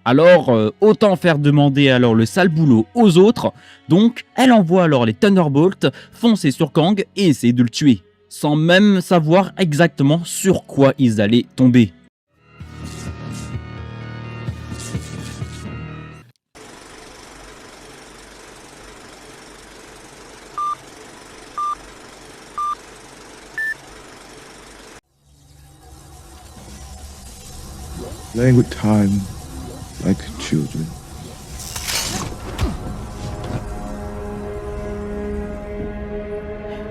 Alors, autant faire demander alors le sale boulot aux autres. Donc, elle envoie alors les Thunderbolts foncer sur Kang et essayer de le tuer, sans même savoir exactement sur quoi ils allaient tomber. Playing with time like children.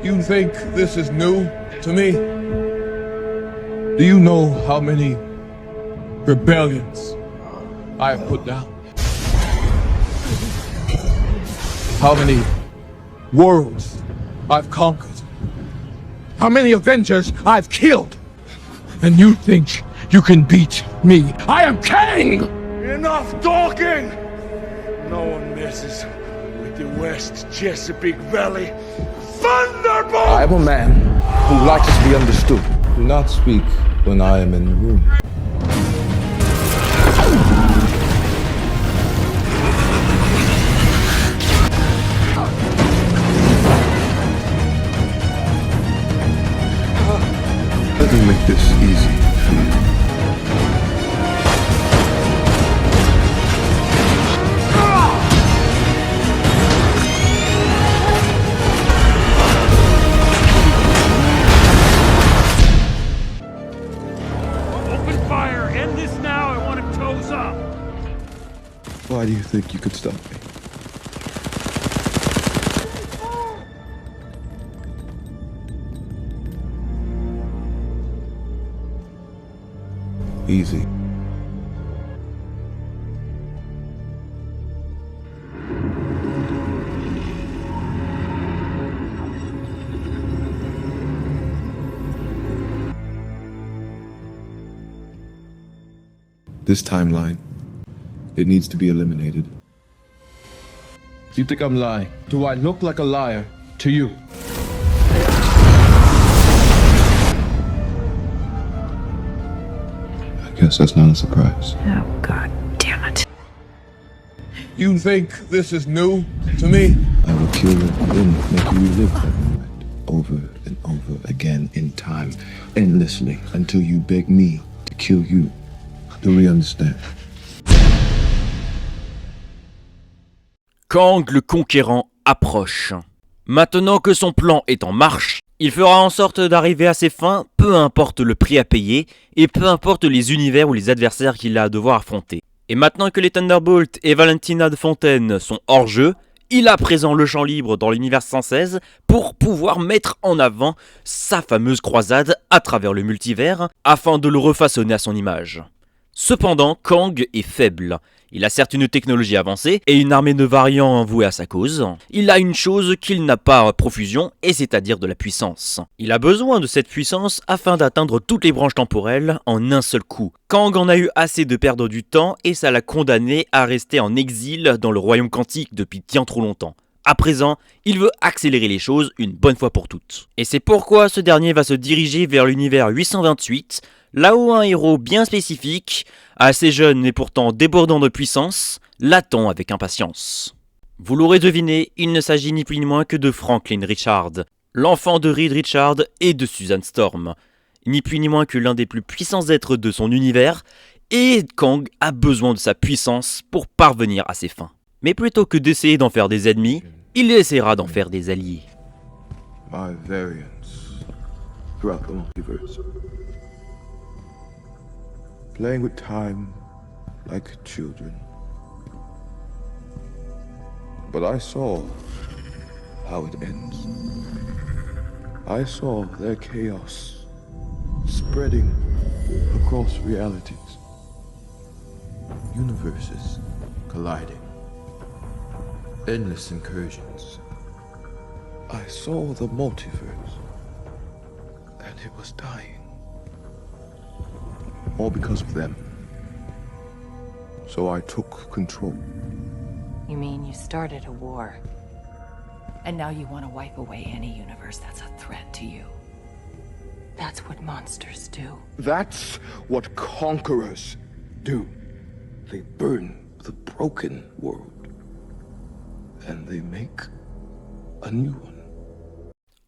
You think this is new to me? Do you know how many rebellions I have put down? How many worlds I've conquered? How many Avengers I've killed? And you think you can beat me? I am Kang! Enough talking! No one messes with the West Chesapeake Valley Thunderbolt! I am a man who likes to be understood. Do not speak when I am in the room. Let me make this easy for you. Open fire! End this now! I want it toes up! Why do you think you could stop me? Easy. This timeline, it needs to be eliminated. You think I'm lying? Do I look like a liar to you? I guess that's not a surprise. Oh, God damn it. You think this is new to me? I will kill you, then make you relive that moment over and over again in time, endlessly, until you beg me to kill you. Do we understand? Kang le Conquérant approche. Maintenant que son plan est en marche, il fera en sorte d'arriver à ses fins, peu importe le prix à payer, et peu importe les univers ou les adversaires qu'il a à devoir affronter. Et maintenant que les Thunderbolts et Valentina de Fontaine sont hors jeu, il a à présent le champ libre dans l'univers 116 pour pouvoir mettre en avant sa fameuse croisade à travers le multivers, afin de le refaçonner à son image. Cependant, Kang est faible. Il a certes une technologie avancée et une armée de variants voués à sa cause. Il a une chose qu'il n'a pas à profusion, et c'est-à-dire de la puissance. Il a besoin de cette puissance afin d'atteindre toutes les branches temporelles en un seul coup. Kang en a eu assez de perdre du temps et ça l'a condamné à rester en exil dans le royaume quantique depuis bien trop longtemps. À présent, il veut accélérer les choses une bonne fois pour toutes. Et c'est pourquoi ce dernier va se diriger vers l'univers 828, là où un héros bien spécifique, assez jeune mais pourtant débordant de puissance, l'attend avec impatience. Vous l'aurez deviné, il ne s'agit ni plus ni moins que de Franklin Richard, l'enfant de Reed Richard et de Susan Storm. Ni plus ni moins que l'un des plus puissants êtres de son univers, et Kang a besoin de sa puissance pour parvenir à ses fins. Mais plutôt que d'essayer d'en faire des ennemis, il essaiera d'en faire des alliés. My variants throughout the multiverse. Playing with time like children. But I saw how it ends. I saw their chaos spreading across realities. Universes colliding. Endless incursions. I saw the multiverse, and it was dying. All because of them. So I took control. You mean you started a war, and now you want to wipe away any universe that's a threat to you? That's what monsters do. That's what conquerors do. They burn the broken world. And they make a new one.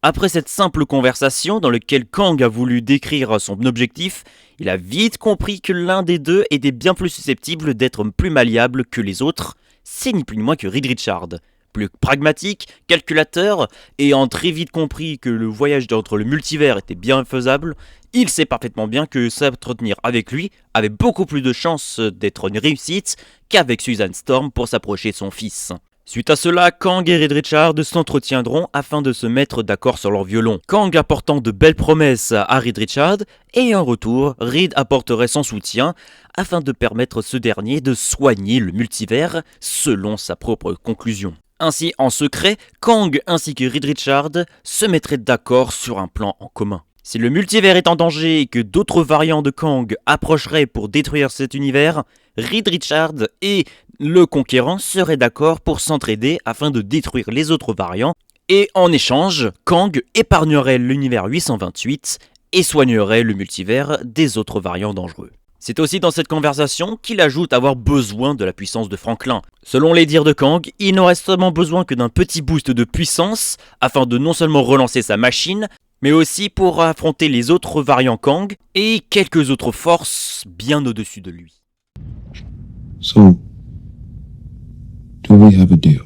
Après cette simple conversation dans laquelle Kang a voulu décrire son objectif, il a vite compris que l'un des deux était bien plus susceptible d'être plus malléable que les autres, c'est ni plus ni moins que Reed Richards. Plus pragmatique, calculateur, ayant très vite compris que le voyage entre le multivers était bien faisable, il sait parfaitement bien que s'entretenir avec lui avait beaucoup plus de chances d'être une réussite qu'avec Susan Storm pour s'approcher de son fils. Suite à cela, Kang et Reed Richards s'entretiendront afin de se mettre d'accord sur leur violon. Kang apportant de belles promesses à Reed Richards, et en retour, Reed apporterait son soutien afin de permettre ce dernier de soigner le multivers selon sa propre conclusion. Ainsi, en secret, Kang ainsi que Reed Richards se mettraient d'accord sur un plan en commun. Si le multivers est en danger et que d'autres variants de Kang approcheraient pour détruire cet univers, Reed Richards et le Conquérant seraient d'accord pour s'entraider afin de détruire les autres variants, et en échange, Kang épargnerait l'univers 828 et soignerait le multivers des autres variants dangereux. C'est aussi dans cette conversation qu'il ajoute avoir besoin de la puissance de Franklin. Selon les dires de Kang, il n'aurait seulement besoin que d'un petit boost de puissance afin de non seulement relancer sa machine, mais aussi pour affronter les autres variants Kang et quelques autres forces bien au-dessus de lui. So, do we have a deal?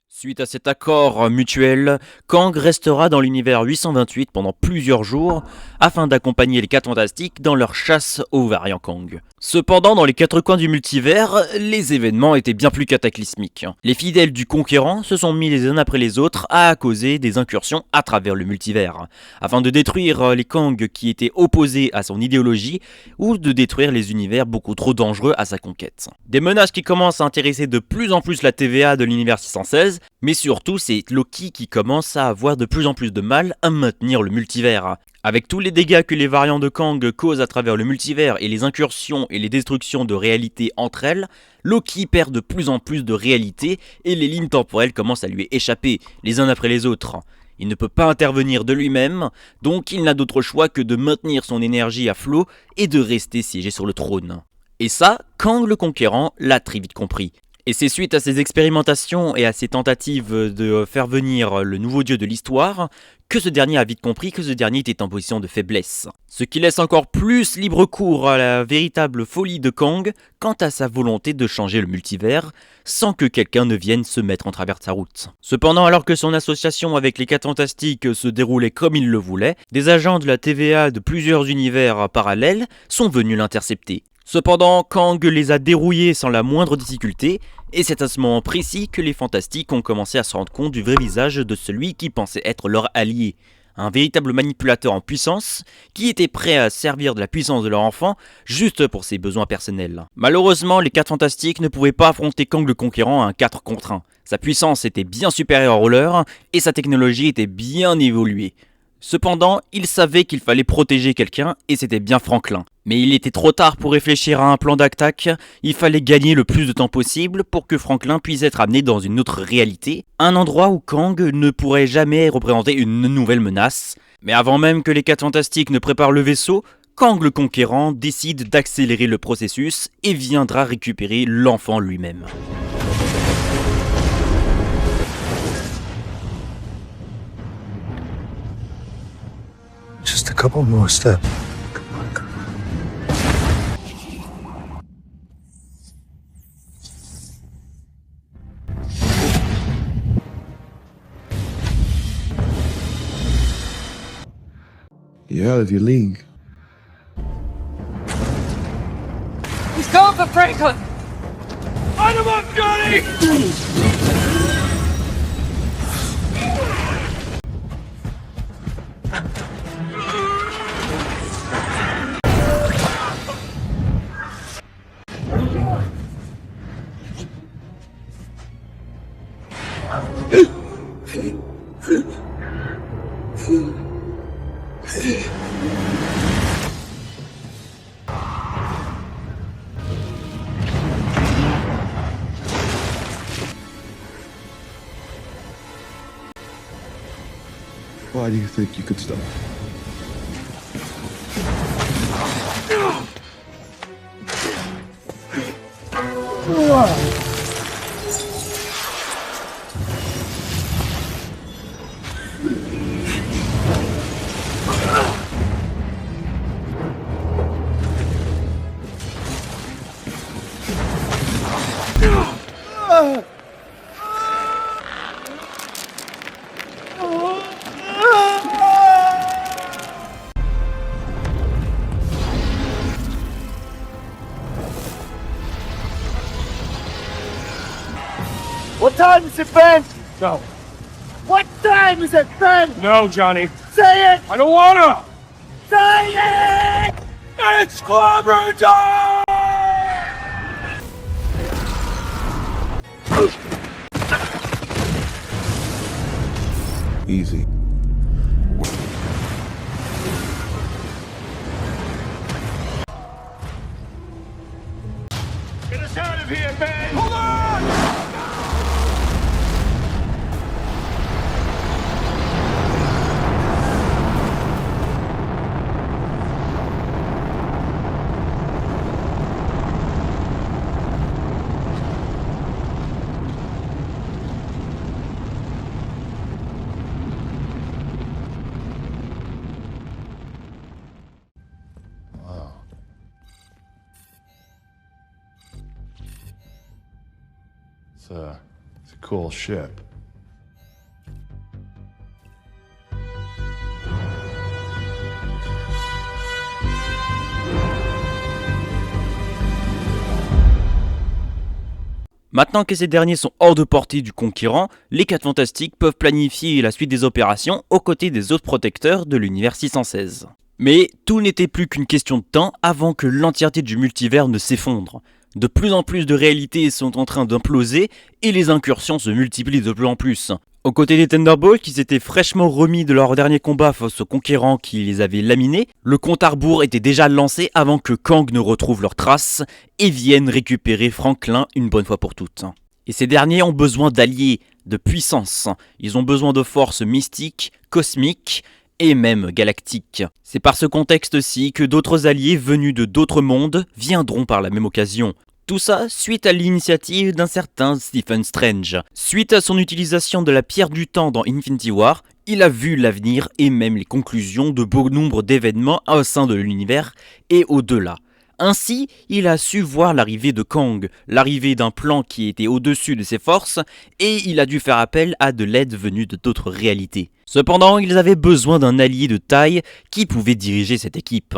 Suite à cet accord mutuel, Kang restera dans l'univers 828 pendant plusieurs jours afin d'accompagner les 4 Fantastiques dans leur chasse aux variants Kang. Cependant, dans les 4 coins du multivers, les événements étaient bien plus cataclysmiques. Les fidèles du Conquérant se sont mis les uns après les autres à causer des incursions à travers le multivers, afin de détruire les Kang qui étaient opposés à son idéologie ou de détruire les univers beaucoup trop dangereux à sa conquête. Des menaces qui commencent à intéresser de plus en plus la TVA de l'univers 616, mais surtout c'est Loki qui commence à avoir de plus en plus de mal à maintenir le multivers. Avec tous les dégâts que les variants de Kang causent à travers le multivers et les incursions et les destructions de réalité entre elles, Loki perd de plus en plus de réalité et les lignes temporelles commencent à lui échapper, les uns après les autres. Il ne peut pas intervenir de lui-même, donc il n'a d'autre choix que de maintenir son énergie à flot et de rester siégé sur le trône. Et ça, Kang le Conquérant l'a très vite compris. Et c'est suite à ces expérimentations et à ces tentatives de faire venir le nouveau dieu de l'histoire que ce dernier a vite compris que ce dernier était en position de faiblesse. Ce qui laisse encore plus libre cours à la véritable folie de Kang quant à sa volonté de changer le multivers sans que quelqu'un ne vienne se mettre en travers de sa route. Cependant, alors que son association avec les 4 Fantastiques se déroulait comme il le voulait, des agents de la TVA de plusieurs univers parallèles sont venus l'intercepter. Cependant, Kang les a dérouillés sans la moindre difficulté, et c'est à ce moment précis que les Fantastiques ont commencé à se rendre compte du vrai visage de celui qui pensait être leur allié. Un véritable manipulateur en puissance, qui était prêt à servir de la puissance de leur enfant, juste pour ses besoins personnels. Malheureusement, les 4 Fantastiques ne pouvaient pas affronter Kang le Conquérant à un 4 contre 1. Sa puissance était bien supérieure au leur, et sa technologie était bien évoluée. Cependant, il savait qu'il fallait protéger quelqu'un, et c'était bien Franklin. Mais il était trop tard pour réfléchir à un plan d'attaque, il fallait gagner le plus de temps possible pour que Franklin puisse être amené dans une autre réalité, un endroit où Kang ne pourrait jamais représenter une nouvelle menace. Mais avant même que les 4 Fantastiques ne préparent le vaisseau, Kang le Conquérant décide d'accélérer le processus et viendra récupérer l'enfant lui-même. Just a couple more steps. Come on, girl. You're out of your league. He's going for Franklin! Light him up, Johnny! Why do you think you could stop? What time is it, Ben? No. What time is it, Ben? No, Johnny. Say it! I don't wanna! Say it! It's clobber time! Easy. Get us out of here, Ben! Hold on! It's a cool ship. Maintenant que ces derniers sont hors de portée du conquérant, les 4 Fantastiques peuvent planifier la suite des opérations aux côtés des autres protecteurs de l'univers 616. Mais tout n'était plus qu'une question de temps avant que l'entièreté du multivers ne s'effondre. De plus en plus de réalités sont en train d'imploser et les incursions se multiplient de plus en plus. Aux côtés des Thunderbolts qui s'étaient fraîchement remis de leur dernier combat face aux conquérants qui les avaient laminés, le compte à rebours était déjà lancé avant que Kang ne retrouve leurs traces et vienne récupérer Franklin une bonne fois pour toutes. Et ces derniers ont besoin d'alliés, de puissance, ils ont besoin de forces mystiques, cosmiques et même galactiques. C'est par ce contexte-ci que d'autres alliés venus de d'autres mondes viendront par la même occasion. Tout ça suite à l'initiative d'un certain Stephen Strange. Suite à son utilisation de la pierre du temps dans Infinity War, il a vu l'avenir et même les conclusions de beau nombre d'événements au sein de l'univers et au-delà. Ainsi, il a su voir l'arrivée de Kang, l'arrivée d'un plan qui était au-dessus de ses forces, et il a dû faire appel à de l'aide venue de d'autres réalités. Cependant, ils avaient besoin d'un allié de taille qui pouvait diriger cette équipe.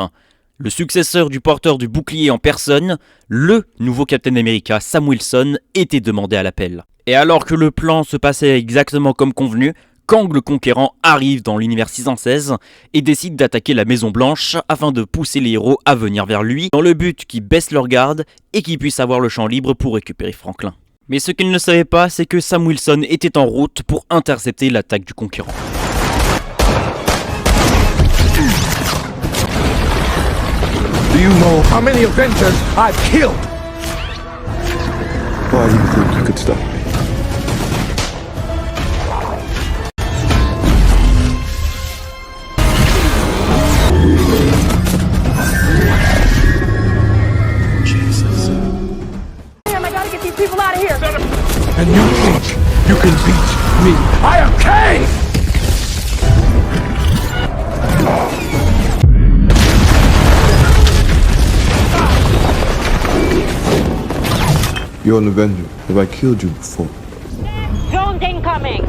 Le successeur du porteur du bouclier en personne, le nouveau Captain America Sam Wilson, était demandé à l'appel. Et alors que le plan se passait exactement comme convenu, Kang le Conquérant arrive dans l'univers 616 et décide d'attaquer la Maison Blanche afin de pousser les héros à venir vers lui dans le but qu'ils baissent leur garde et qu'ils puissent avoir le champ libre pour récupérer Franklin. Mais ce qu'ils ne savaient pas, c'est que Sam Wilson était en route pour intercepter l'attaque du Conquérant. Do you know how many Avengers I've killed? Why do you think you could stop me? Jesus. Damn, I gotta get these people out of here. And you think you can beat me? I am Kang! You're an Avenger. Have I killed you before? Drones incoming.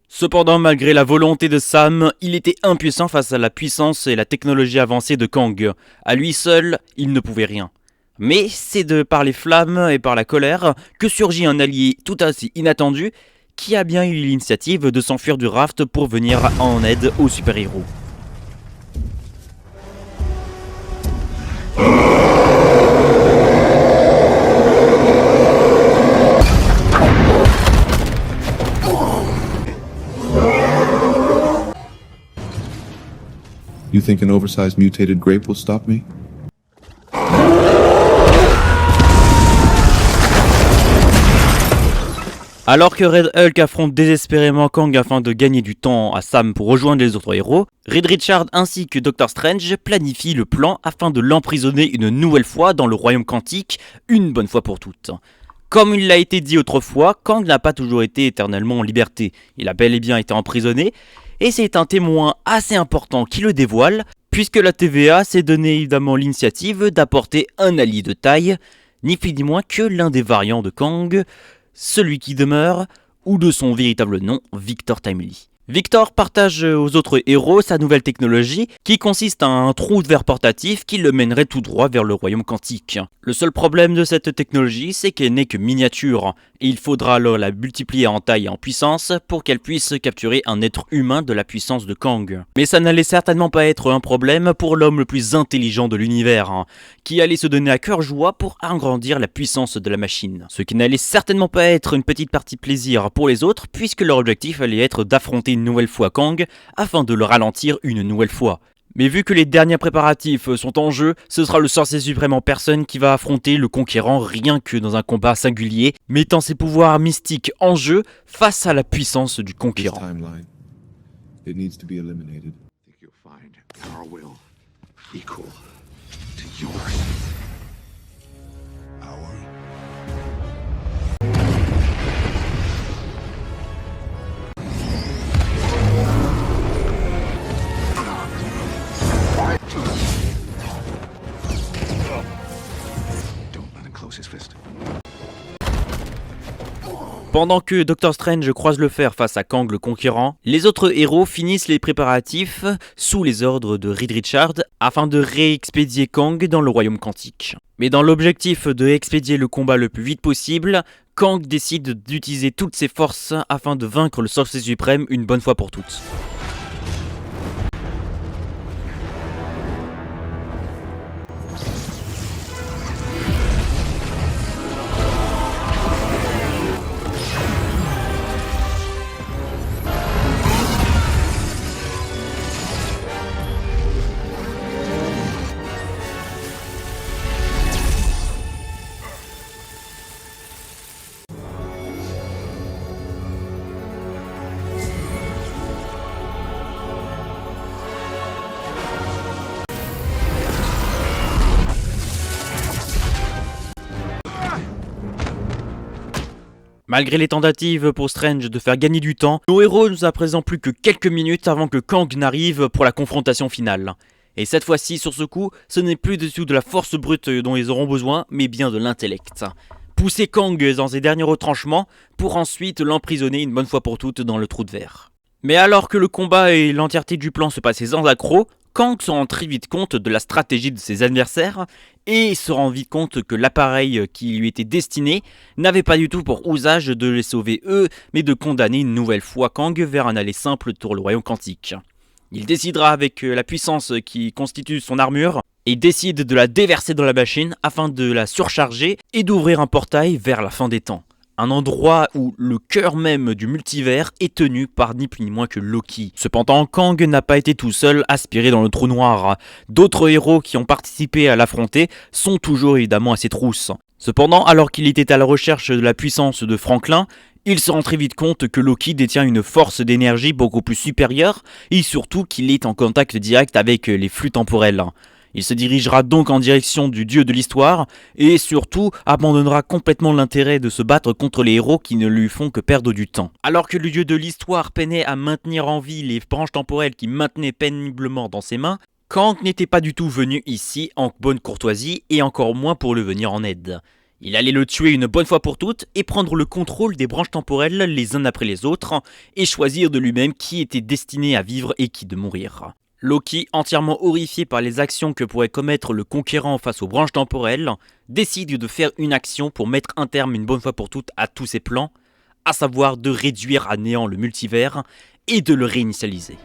Cependant, malgré la volonté de Sam, il était impuissant face à la puissance et la technologie avancée de Kang. À lui seul, il ne pouvait rien. Mais c'est de par les flammes et par la colère que surgit un allié tout ainsi inattendu qui a bien eu l'initiative de s'enfuir du raft pour venir en aide aux super-héros. You think an oversized mutated grape will stop me? Alors que Red Hulk affronte désespérément Kang afin de gagner du temps à Sam pour rejoindre les autres héros, Reed Richards ainsi que Doctor Strange planifient le plan afin de l'emprisonner une nouvelle fois dans le royaume quantique, une bonne fois pour toutes. Comme il l'a été dit autrefois, Kang n'a pas toujours été éternellement en liberté, il a bel et bien été emprisonné, et c'est un témoin assez important qui le dévoile, puisque la TVA s'est donné évidemment l'initiative d'apporter un allié de taille, ni plus ni moins que l'un des variants de Kang, celui qui demeure, ou de son véritable nom, Victor Timely. Victor partage aux autres héros sa nouvelle technologie qui consiste à un trou de verre portatif qui le mènerait tout droit vers le royaume quantique. Le seul problème de cette technologie, c'est qu'elle n'est que miniature, et il faudra alors la multiplier en taille et en puissance pour qu'elle puisse capturer un être humain de la puissance de Kang. Mais ça n'allait certainement pas être un problème pour l'homme le plus intelligent de l'univers, qui allait se donner à cœur joie pour agrandir la puissance de la machine. Ce qui n'allait certainement pas être une petite partie plaisir pour les autres, puisque leur objectif allait être d'affronter une nouvelle fois Kang afin de le ralentir une nouvelle fois. Mais vu que les derniers préparatifs sont en jeu, ce sera le sorcier suprême en personne qui va affronter le conquérant rien que dans un combat singulier, mettant ses pouvoirs mystiques en jeu face à la puissance du This conquérant. timeline, it needs to be eliminated. I think you'll find our will equal to yours. Don't let him close his fist. Pendant que Doctor Strange croise le fer face à Kang le conquérant, les autres héros finissent les préparatifs sous les ordres de Reed Richards afin de réexpédier Kang dans le royaume quantique. Mais dans l'objectif de expédier le combat le plus vite possible, Kang décide d'utiliser toutes ses forces afin de vaincre le sorcier suprême une bonne fois pour toutes. Malgré les tentatives pour Strange de faire gagner du temps, nos héros nous à présent plus que quelques minutes avant que Kang n'arrive pour la confrontation finale. Et cette fois-ci, sur ce coup, ce n'est plus du tout de la force brute dont ils auront besoin, mais bien de l'intellect. Pousser Kang dans ses derniers retranchements pour ensuite l'emprisonner une bonne fois pour toutes dans le trou de verre. Mais alors que le combat et l'entièreté du plan se passaient sans accroc, Kang se rend très vite compte de la stratégie de ses adversaires et se rend vite compte que l'appareil qui lui était destiné n'avait pas du tout pour usage de les sauver eux, mais de condamner une nouvelle fois Kang vers un aller simple pour le royaume quantique. Il décidera avec la puissance qui constitue son armure et décide de la déverser dans la machine afin de la surcharger et d'ouvrir un portail vers la fin des temps. Un endroit où le cœur même du multivers est tenu par ni plus ni moins que Loki. Cependant, Kang n'a pas été tout seul aspiré dans le trou noir. D'autres héros qui ont participé à l'affronter sont toujours évidemment à ses trousses. Cependant, alors qu'il était à la recherche de la puissance de Franklin, il se rend très vite compte que Loki détient une force d'énergie beaucoup plus supérieure et surtout qu'il est en contact direct avec les flux temporels. Il se dirigera donc en direction du dieu de l'histoire et surtout abandonnera complètement l'intérêt de se battre contre les héros qui ne lui font que perdre du temps. Alors que le dieu de l'histoire peinait à maintenir en vie les branches temporelles qu'il maintenait péniblement dans ses mains, Kang n'était pas du tout venu ici en bonne courtoisie et encore moins pour le venir en aide. Il allait le tuer une bonne fois pour toutes et prendre le contrôle des branches temporelles les uns après les autres et choisir de lui-même qui était destiné à vivre et qui de mourir. Loki, entièrement horrifié par les actions que pourrait commettre le conquérant face aux branches temporelles, décide de faire une action pour mettre un terme une bonne fois pour toutes à tous ses plans, à savoir de réduire à néant le multivers et de le réinitialiser.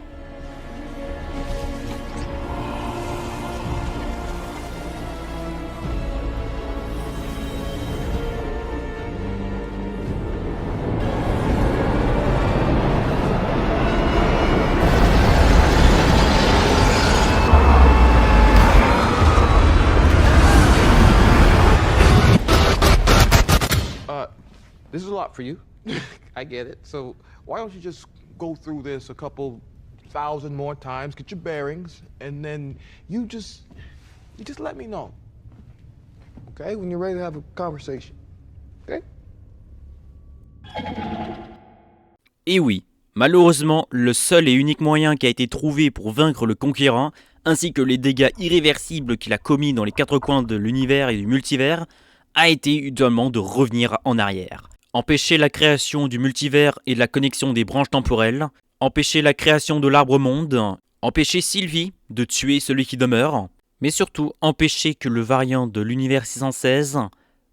This is a lot for you. I get it. So why don't you just go through this a couple thousand more times, get your bearings, and then you just let me know. Okay? When you're ready to have a conversation. Okay? Et oui, malheureusement, le seul et unique moyen qui a été trouvé pour vaincre le Conquérant, ainsi que les dégâts irréversibles qu'il a commis dans les quatre coins de l'univers et du multivers, a été évidemment de revenir en arrière. Empêcher la création du multivers et de la connexion des branches temporelles, empêcher la création de l'arbre-monde, empêcher Sylvie de tuer celui qui demeure, mais surtout empêcher que le variant de l'univers 616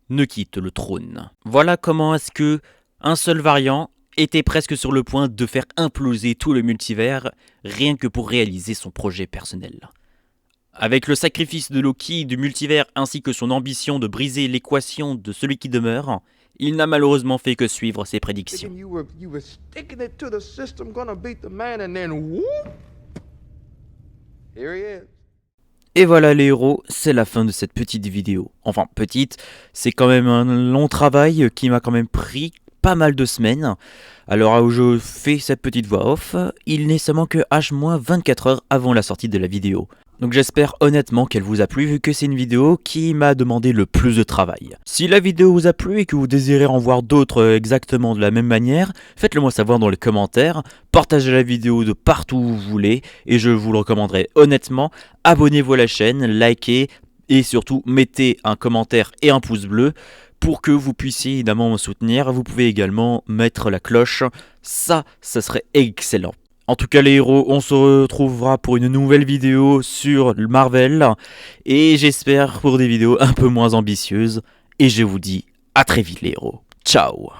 ne quitte le trône. Voilà comment est-ce que un seul variant était presque sur le point de faire imploser tout le multivers, rien que pour réaliser son projet personnel. Avec le sacrifice de Loki du multivers ainsi que son ambition de briser l'équation de celui qui demeure, il n'a malheureusement fait que suivre ses prédictions. You were sticking it to the system, gonna beat the man, and then whoop! Here he is. Et voilà les héros, c'est la fin de cette petite vidéo. Enfin petite, c'est quand même un long travail qui m'a quand même pris pas mal de semaines. Alors où je fais cette petite voix off, il n'est seulement que H-24 heures avant la sortie de la vidéo. Donc j'espère honnêtement qu'elle vous a plu vu que c'est une vidéo qui m'a demandé le plus de travail. Si la vidéo vous a plu et que vous désirez en voir d'autres exactement de la même manière, faites-le moi savoir dans les commentaires, partagez la vidéo de partout où vous voulez et je vous le recommanderai honnêtement. Abonnez-vous à la chaîne, likez et surtout mettez un commentaire et un pouce bleu pour que vous puissiez évidemment me soutenir. Vous pouvez également mettre la cloche, ça serait excellent. En tout cas les héros, on se retrouvera pour une nouvelle vidéo sur Marvel et j'espère pour des vidéos un peu moins ambitieuses et je vous dis à très vite les héros. Ciao.